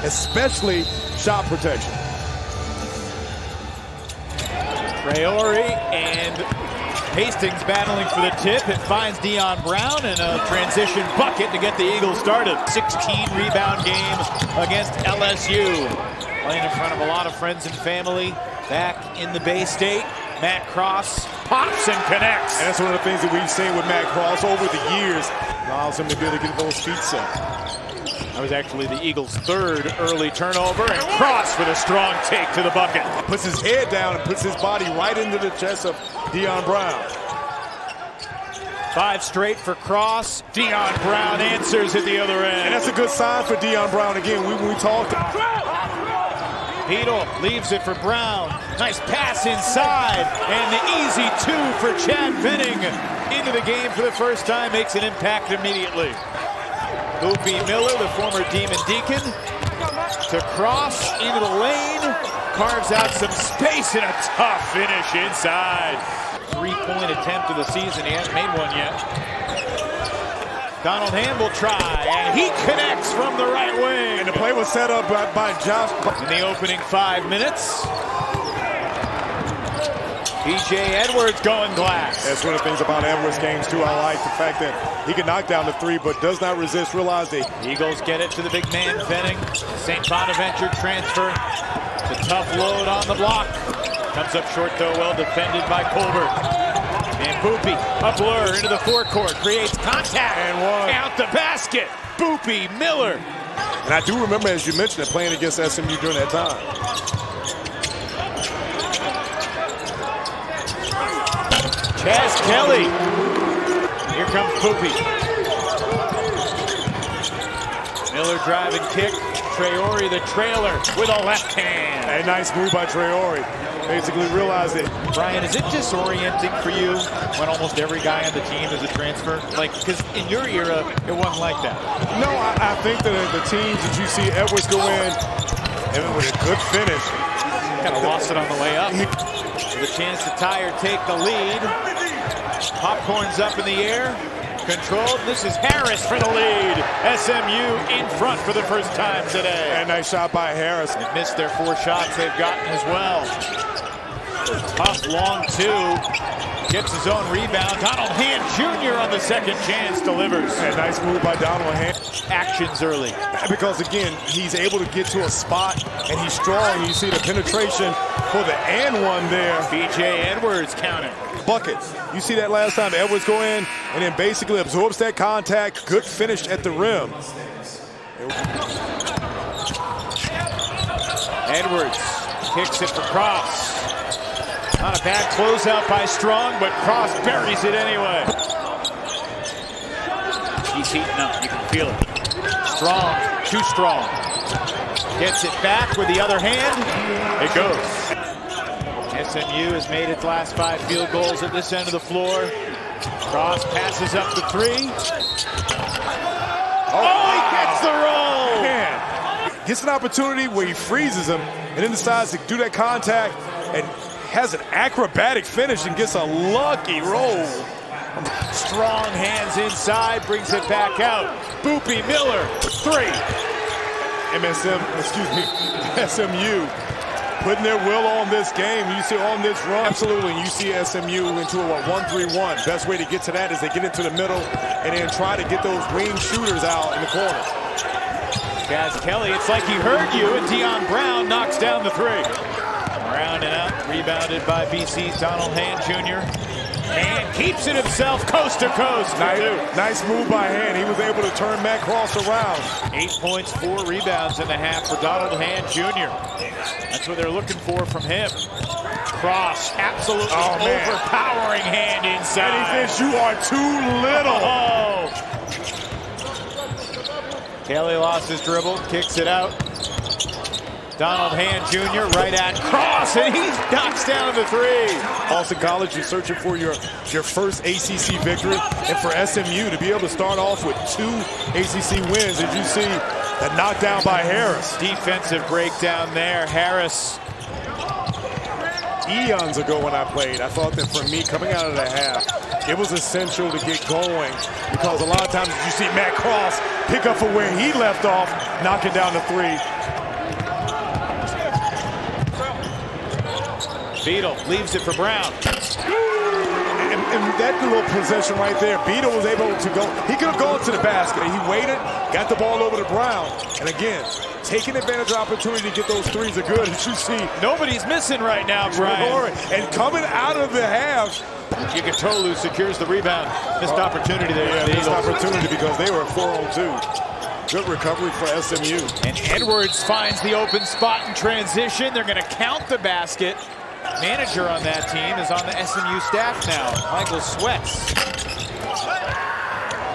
especially shot protection. Traore and Hastings battling for the tip. It finds Dion Brown and a transition bucket to get the Eagles started. 16 rebound game against LSU. Playing in front of a lot of friends and family back in the Bay State. Matt Cross pops and connects. And that's one of the things that we've seen with Matt Cross over the years. Allows him to be able to get those feet set. That was actually the Eagles' third early turnover, and Cross with a strong take to the bucket. Puts his head down and puts his body right into the chest of Dion Brown. 5 straight for Cross. Dion Brown answers at the other end. And that's a good sign for Dion Brown. Again, we talked. Beadle leaves it for Brown. Nice pass inside. And the easy 2 for Chad Venning. Into the game for the first time. Makes an impact immediately. Boopie Miller, the former Demon Deacon. To Cross into the lane. Carves out some space and a tough finish inside. 3-point attempt of the season. He hasn't made one yet. Donald Hand will try, and he connects from the right wing. And the play was set up by Josh. In the opening 5 minutes, B.J. Edwards going glass. That's one of the things about Edwards' games, too. I like the fact that he can knock down the 3, but does not resist. Realize they... Eagles get it to the big man, Venning. St. Bonaventure transfer. The tough load on the block. Comes up short, though, well defended by Colbert. And Boopie, a blur into the forecourt, creates contact. And one. Out the basket. Boopie Miller. And I do remember, as you mentioned, it, playing against SMU during that time. Chaz Kelly. Here comes Boopie. Miller driving kick. Traore, the trailer, with a left hand. A nice move by Traore. Basically realized it. Brian, is it disorienting for you when almost every guy on the team is a transfer? Like, because in your era, it wasn't like that. No, I think that the teams that you see Edwards go in, and with a good finish. Kind of lost it on the way up. With a chance to tie or take the lead. Popcorn's up in the air. Controlled. This is Harris for the lead. SMU in front for the first time today. And nice shot by Harris. They missed their 4 shots they've gotten as well. Tough long 2. Gets his own rebound. Donald Hand Jr. on the second chance delivers. And nice move by Donald Hand. Actions early. Because again, he's able to get to a spot and he's strong. You see the penetration for the and one there. B.J. Edwards counting. Bucket. You see that last time Edwards go in and then basically absorbs that contact. Good finish at the rim. Edwards kicks it for Cross. Not a bad closeout by Strong, but Cross buries it anyway. He's heating up. You can feel it. Strong. Too strong. Gets it back with the other hand. It goes. SMU has made its last 5 field goals at this end of the floor. Cross passes up the 3. Oh, he gets the roll! Man, gets an opportunity where he freezes him and then decides to do that contact and has an acrobatic finish and gets a lucky roll. Strong hands inside, brings it back out. Boopie Miller, 3. SMU putting their will on this game. You see on this run, absolutely. You see SMU into a 1-3-1. Best way to get to that is they get into the middle and then try to get those wing shooters out in the corner. Chaz Kelly, it's like he heard you, and Dion Brown knocks down the 3. Brown and out, rebounded by BC's Donald Hand Jr. And keeps it himself coast to coast. Nice move by Hand. He was able to turn Matt Cross around. 8 points, 4 rebounds in the half for Donald Hand Jr. That's what they're looking for from him. Cross, absolutely overpowering Hand inside. And he thinks you are too little. Kelly lost his dribble, kicks it out. Donald Hand Jr. right at Cross, and he knocks down the 3. Boston College, you're searching for your first ACC victory, and for SMU to be able to start off with 2 ACC wins, as you see the knockdown by Harris. Defensive breakdown there. Harris. Eons ago when I played, I thought that for me, coming out of the half, it was essential to get going because a lot of times you see Matt Cross pick up for where he left off, knocking down the three. Beadle leaves it for Brown. And that little possession right there, Beadle was able to go. He could have gone to the basket. He waited, got the ball over to Brown. And again, taking advantage of the opportunity to get those threes are good. As you see, nobody's missing right now, Brian. And coming out of the half, Yukatolu secures the rebound. Missed opportunity there. Yeah, missed opportunity because they were 4-on-2. Good recovery for SMU. And Edwards finds the open spot in transition. They're going to count the basket. Manager on that team is on the SMU staff now, Michael Sweats.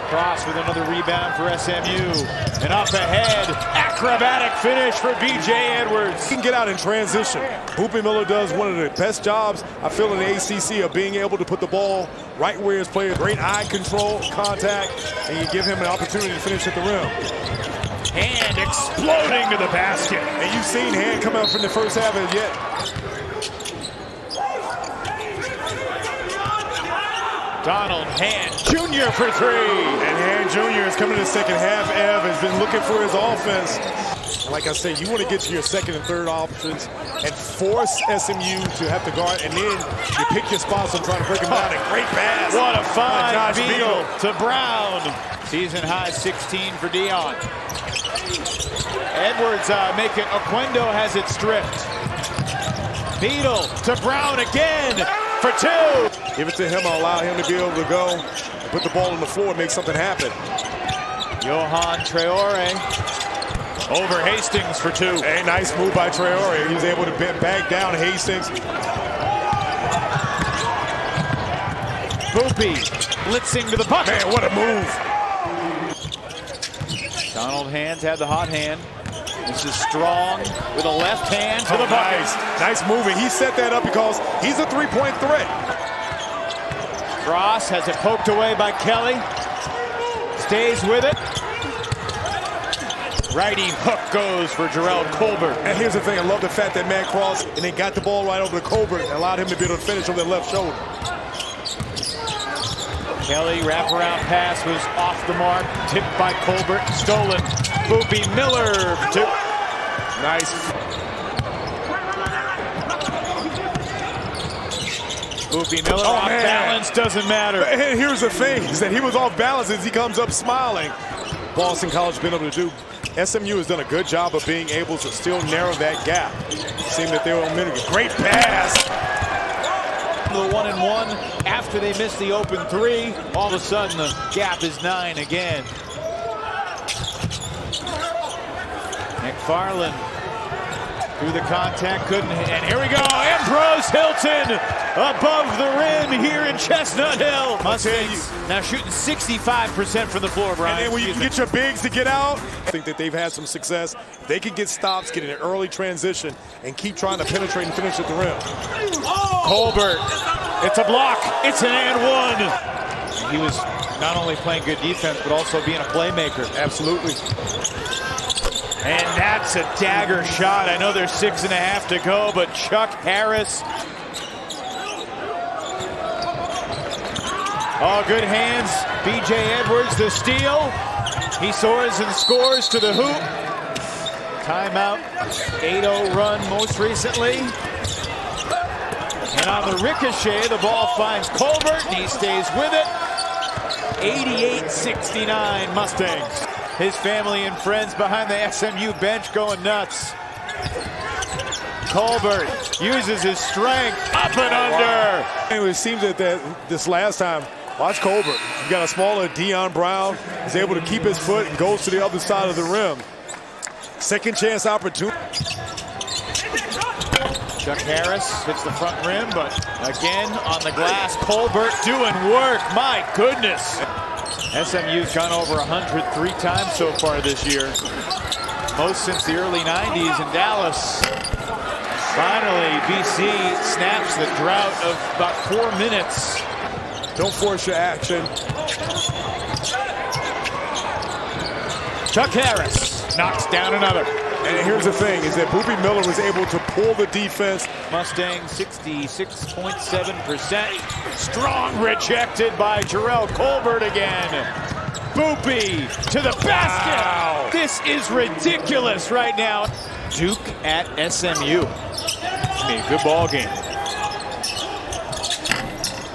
Cross with another rebound for SMU. And up ahead, acrobatic finish for B.J. Edwards. He can get out in transition. Boopie Miller does one of the best jobs, I feel, in the ACC of being able to put the ball right where his players. Great eye control, contact, and you give him an opportunity to finish at the rim. Hand exploding to the basket. And you've seen Hand come out from the first half as yet. Donald Hand Jr. for three. And Hand Jr. is coming in the second half. Ev has been looking for his offense. Like I said, you want to get to your second and third options and force SMU to have to guard, and then you pick your spots and try to break them down. A great pass. What a find, Beadle to Brown. Season high 16 for Dion. Edwards making Oquendo has it stripped. Beadle to Brown again for two. Give it to him, allow him to be able to go and put the ball on the floor and make something happen. Johan Traore over Hastings for two. A nice move by Traore. He was able to back down Hastings. Boopie blitzing to the bucket. Man, what a move. Donald Hands had the hot hand. This is Strong with a left hand to the bucket. Nice moving. He set that up because he's a three-point threat. Cross has it poked away by Kelly. Stays with it. Righty hook goes for Jarrell Colbert. And here's the thing, I love the fact that Matt Cross and they got the ball right over to Colbert and allowed him to be able to finish on the left shoulder. Kelly wraparound pass was off the mark, tipped by Colbert, stolen. Boopie Miller for two. Nice. Boopie Miller off balance, doesn't matter. And here's the thing, is that he was off balance as he comes up smiling. Boston College has been able to do. SMU has done a good job of being able to still narrow that gap. It seemed that they were on minute. Great pass. The 1-and-1 after they missed the open three. All of a sudden the gap is 9 again. McFarland through the contact, couldn't hit. And here we go, Ambrose Hilton above the rim here in Chestnut Hill. Mustangs now shooting 65% from the floor, Brian. And then when you can get your bigs to get out, I think that they've had some success. They can get stops, get in an early transition, and keep trying to penetrate and finish at the rim. Colbert, it's a block, it's an and one. He was not only playing good defense, but also being a playmaker. Absolutely. And that's a dagger shot. I know there's 6.5 to go, but Chuck Harris. Oh, good hands. B.J. Edwards, the steal. He soars and scores to the hoop. Timeout. 8-0 run most recently. And on the ricochet, the ball finds Colbert, and he stays with it. 88-69 Mustangs. His family and friends behind the SMU bench going nuts. Colbert uses his strength, up and under. Anyway, it seems that this last time, watch Colbert. You got a smaller Dion Brown. He's able to keep his foot and goes to the other side of the rim. Second chance opportunity. Chuck Harris hits the front rim, but again on the glass, Colbert doing work. My goodness. SMU's gone over 100 3 times so far this year. Most since the early 90s in Dallas. Finally, BC snaps the drought of about 4 minutes. Don't force your action. Chuck Harris knocks down another. And here's the thing, is that Boopie Miller was able to pull the defense. Mustang 66.7%. Strong rejected by Jarrell Colbert again. Boopie to the basket. Wow. This is ridiculous right now. Duke at SMU. A good ball game.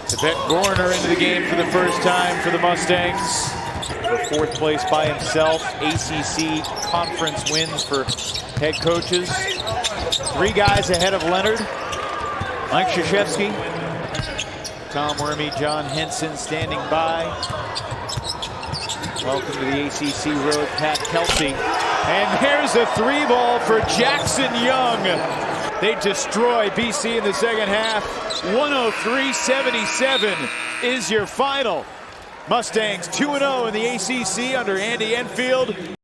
Tibet Gorner into the game for the first time for the Mustangs. For fourth place by himself. ACC conference wins for head coaches. 3 guys ahead of Leonard. Mike Krzyzewski, Tom Wormy, John Henson standing by. Welcome to the ACC Road, Pat Kelsey. And there's a 3-ball for Jackson Young. They destroy BC in the second half. 103-77 is your final. Mustangs 2-0 in the ACC under Andy Enfield.